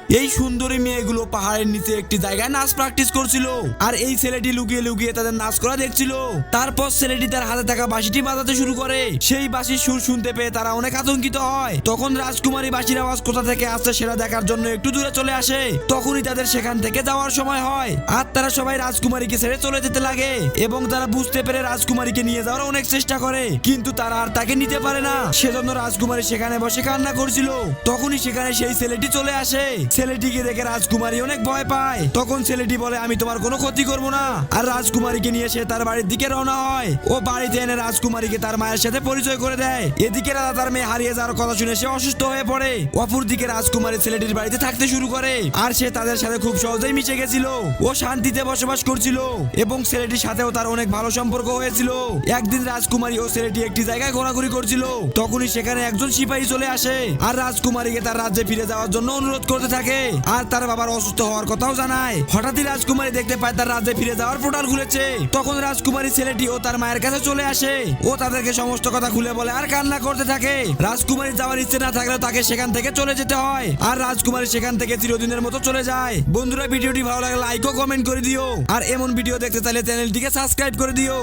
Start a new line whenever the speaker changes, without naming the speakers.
এই সুন্দরী মেয়েগুলো পাহাড়ের নিচে একটি জায়গায় নাচ প্র্যাকটিস করছিল আর এই ছেলেটি লুকিয়ে লুকিয়ে তাদের নাচ করা দেখছিল। তারপর ছেলেটি তার হাতে থাকা বাঁশিটি বাজাতে শুরু করে। সেই বাঁশির সুর শুনতে পেয়ে তারা অনেক আতঙ্কিত হয়। তখন রাজকুমারী বাঁশির আওয়াজ কোথা থেকে আসছে সেটা দেখার জন্য একটু দূরে চলে আসে। তখনই তাদের সেখান থেকে যাওয়ার সময় হয় আর তারা সবাই রাজকুমারীকে ছেড়ে চলে যেতে লাগে এবং তারা বুঝতে পেরে রাজকুমারীকে নিয়ে যাওয়ার অনেক চেষ্টা করে, কিন্তু তারা আর তাকে নিতে পারে না। সেজন্য রাজকুমারী সেখানে বসে কান্না করছিল। তখনই সেখানে সেই ছেলেটি চলে আসে। ছেলেটিকে দেখে রাজকুমারী অনেক ভয় পায়। তখন ছেলেটি বলে, আমি তোমার কোনো ক্ষতি করব না। আর রাজকুমারীকে নিয়ে সে তার বাড়ির দিকে রওনা হয়। ও বাড়িতে এনে রাজকুমারীকে তার মায়ের সাথে পরিচয় করে দেয়। এদিকে রাজা তার মেয়ে হারিয়ে যাওয়ার কথা শুনে সে অসুস্থ হয়ে পড়ে। অপরদিকে রাজকুমারী ছেলেটির বাড়িতে থাকতে শুরু করে আর সে তাদের সাথে খুব সহজেই মিশে গেছিল। ও শান্তিতে বসবাস করছিল এবং ছেলেটির সাথেও তার অনেক ভালো সম্পর্ক হয়েছিল। একদিন রাজকুমারী ও ছেলেটি একটি জায়গায় ঘোরাঘুরি করছিল। তখনই সেখানে একজন সিপাহী চলে আসে আর রাজকুমারীকে তার রাজ্যে ফিরে যাওয়ার জন্য অনুরোধ করতে থাকে আর তার বাবার অসুস্থ হওয়ার কথাও জানায়। হঠাৎই রাজকুমারী দেখতে পায় তার রাজ্যে ফিরে যাওয়ার পোর্টাল খুলেছে। তখন রাজকুমারী ছেলেটি ও তার মায়ের কাছে চলে আসে। ও তাদেরকে সমস্ত কথা খুলে বলে আর কান্না করতে থাকে। রাজকুমারী যাওয়ার ইচ্ছে না থাকলেও তাকে সেখান থেকে চলে যেতে হয় আর রাজকুমারী সেখান থেকে চিরদিনের মতো চলে যায়। বন্ধুরা, ভিডিওটি ভালো লাগলে লাইক ও কমেন্ট করে দিও আর এমন ভিডিও দেখতে চাইলে চ্যানেলটিকে সাবস্ক্রাইব করে দিও।